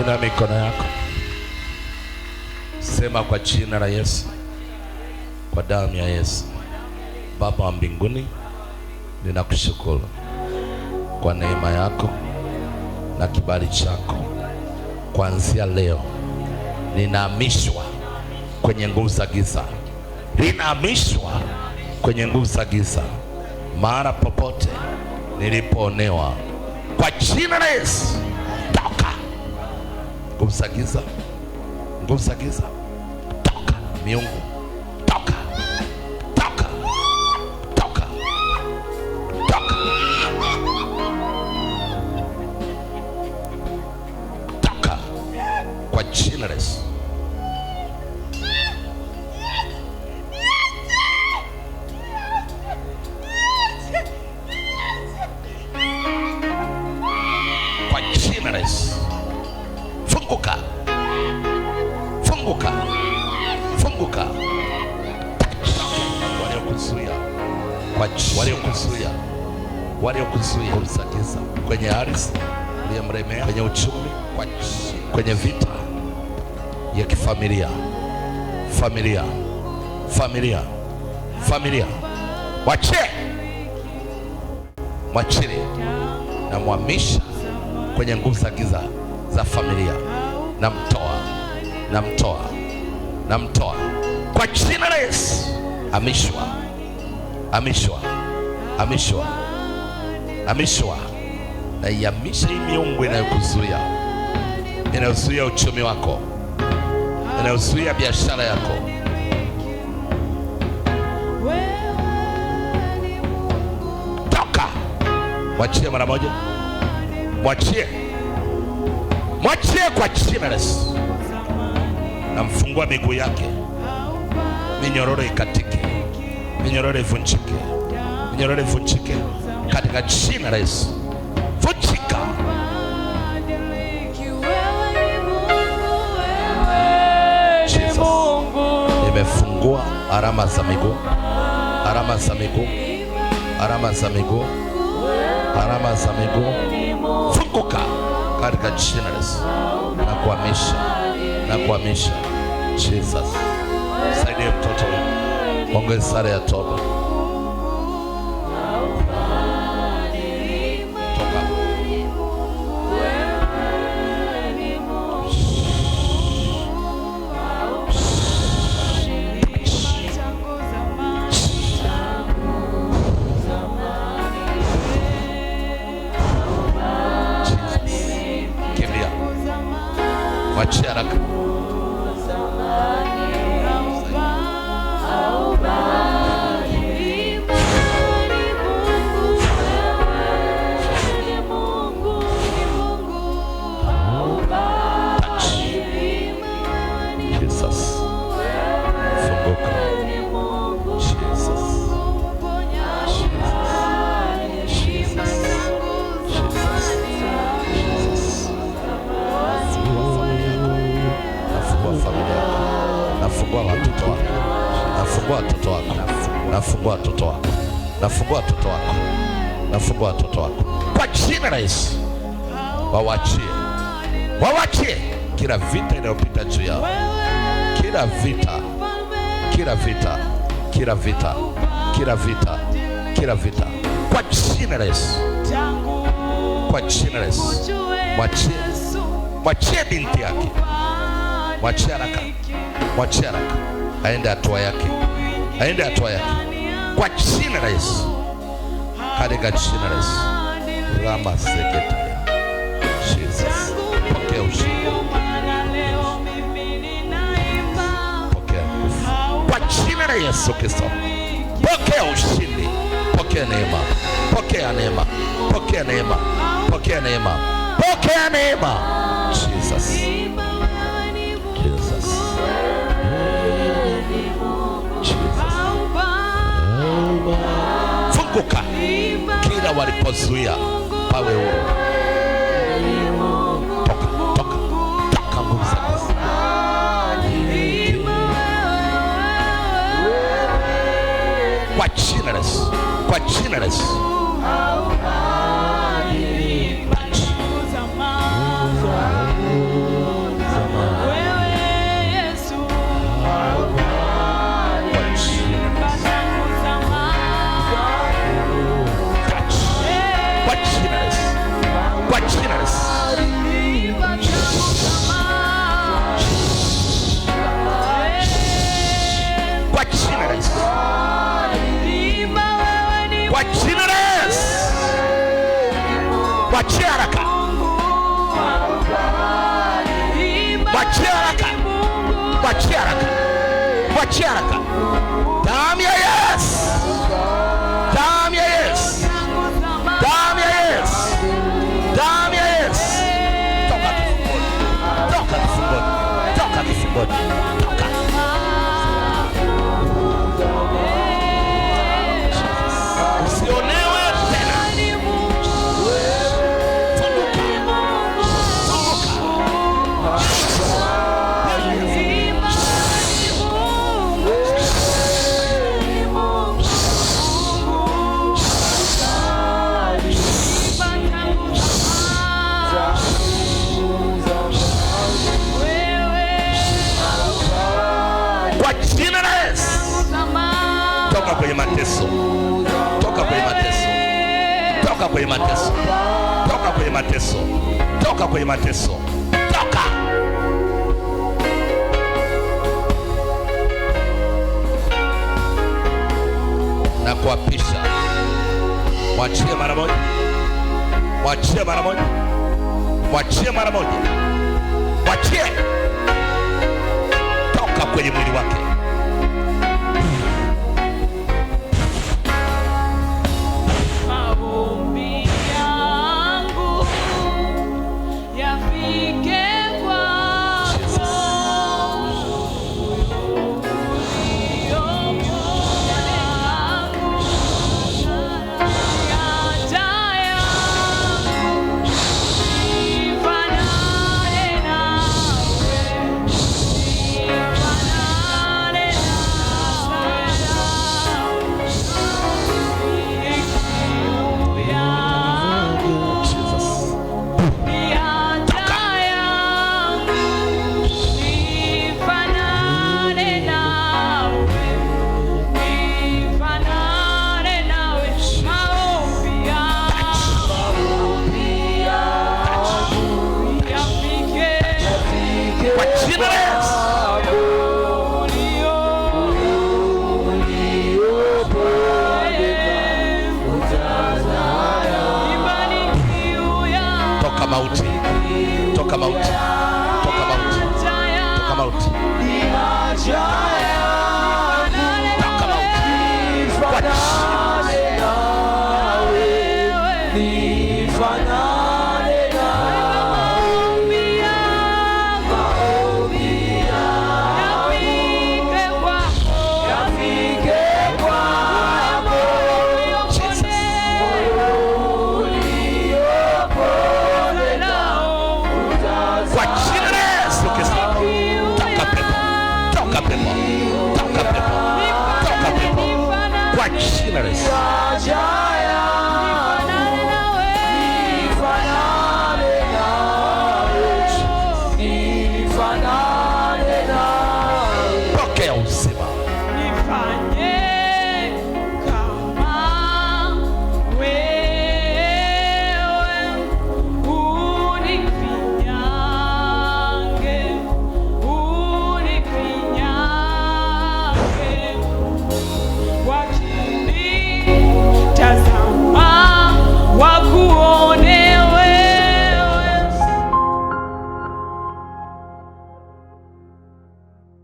Ina mikono yako, sema kwa jina la Yesu, kwa damu ya Yesu. Baba wa mbinguni, ninakushukuru kwa neema yako na kibali chako. Kuanzia leo ninahamishwa kwenye nguvu za giza, ninahamishwa kwenye nguvu za giza, mara popote nilipoonewa, kwa jina la Yesu. Toka nguvu za giza, nguvu za giza, toka miungu, toka, toka, toka, toka, toka kwa jina la Yesu. Kwa jina la Yesu. Funguka, funguka, funguka. Waliokuzuia, waliokuzuia, waliokuzuia kusakiza kwenye ardhi uliyemremea, kwenye uchumi, kwenye vita ya kifamilia, familia, familia, familia, wachie, mwachie na muhamisha kwenye nguvu za giza za familia. Namtoa, namtoa, namtoa kwa jina la Yesu. Amishwa, amishwa, amishwa, amishwa. Na ihamisha hii miungu inayokuzuia, inayozuia uchumi wako, inayozuia biashara yako. Toka, mwachie mara moja, mwachie, mwachie kwa jina la Yesu. Namfungua miguu yake, minyororo ikatike, minyororo ivunjike, minyororo ivunjike katika jina la Yesu. Vunjika. Jesus. Nimefungua alama za miguu, alama za miguu, alama za miguu, alama za miguu. Funguka katika jina la Yesu. Na kuhamisha, na kuhamisha. Jesus. Saidia mtoto, ongeza sare ya toba. Toka. Kimbia. Mwachia haraka. Nafungua watoto wako, nafungua watoto wako, nafungua watoto wako, nafungua watoto wako, nafungua watoto wako kwa jina la Yesu. Wawachie, wawachie kila vita inayopita juu yao, kila vita, kila vita, kila vita, kila vita, kila vita kwa jina la Yesu, kwa jina la Yesu. Mwachie, mwachie binti yake, mwachie haraka, mwachie haraka, aende hatua yake, aende hatua yake kwa jina la Yesu, katika jina la Yesu. Rama seketa. Jesus, pokea ushindi, pokea kwa jina la Yesu Kristo. Pokea ushindi, pokea neema, pokea neema, pokea neema, pokea neema, pokea neema. Jesus, Jesus, Jesus. Funguka kila walipozuia pawe huru. Toka, toka, toka nguvu za giza. Kwa jina la Yesu, kwa jina la Yesu. Mwachie haraka. Mwachie haraka. Mwachie haraka. Mwachie haraka. Damu ya Yesu. Damu ya Yesu. Damu ya Yesu. Damu ya Yesu. Toka kifungoni. Toka kifungoni. Toka kifungoni. Toka. Usionewe tena. Funguka. Kwa jina la Yesu. Toka kwenye mateso. Toka kwenye mateso. Toka kwenye mateso. Toka kwenye mateso. Toka kwenye mateso. Toka. Na kuapisha. Mwachie mara moja. Mwachie mara moja. Mwachie mara moja. Mwachie. Toka kwenye mwili wake. Toka mauti. Toka mauti. Toka mauti. Toka mauti. Toka mauti. Kwa jina la Yesu.